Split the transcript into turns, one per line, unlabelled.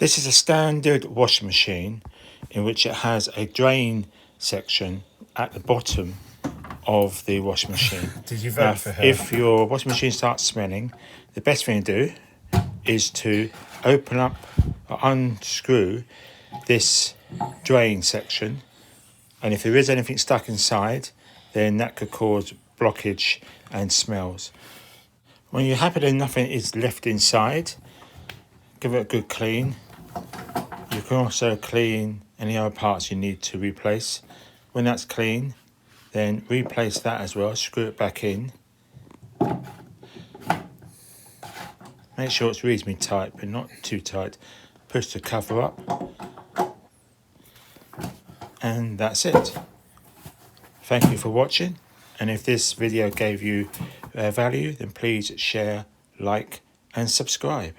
This is a standard washing machine in which it has a drain section at the bottom of the washing machine.
Did you vote for her?
If your washing machine starts smelling, the best thing to do is to open up or unscrew this drain section, and if there is anything stuck inside, then that could cause blockage and smells. When you're happy that nothing is left inside, give it a good clean. You can also clean any other parts you need to replace. When that's clean, then replace that as well, screw it back in. Make sure it's reasonably tight, but not too tight. Push the cover up. And that's it. Thank you for watching. And if this video gave you value, then please share, like, and subscribe.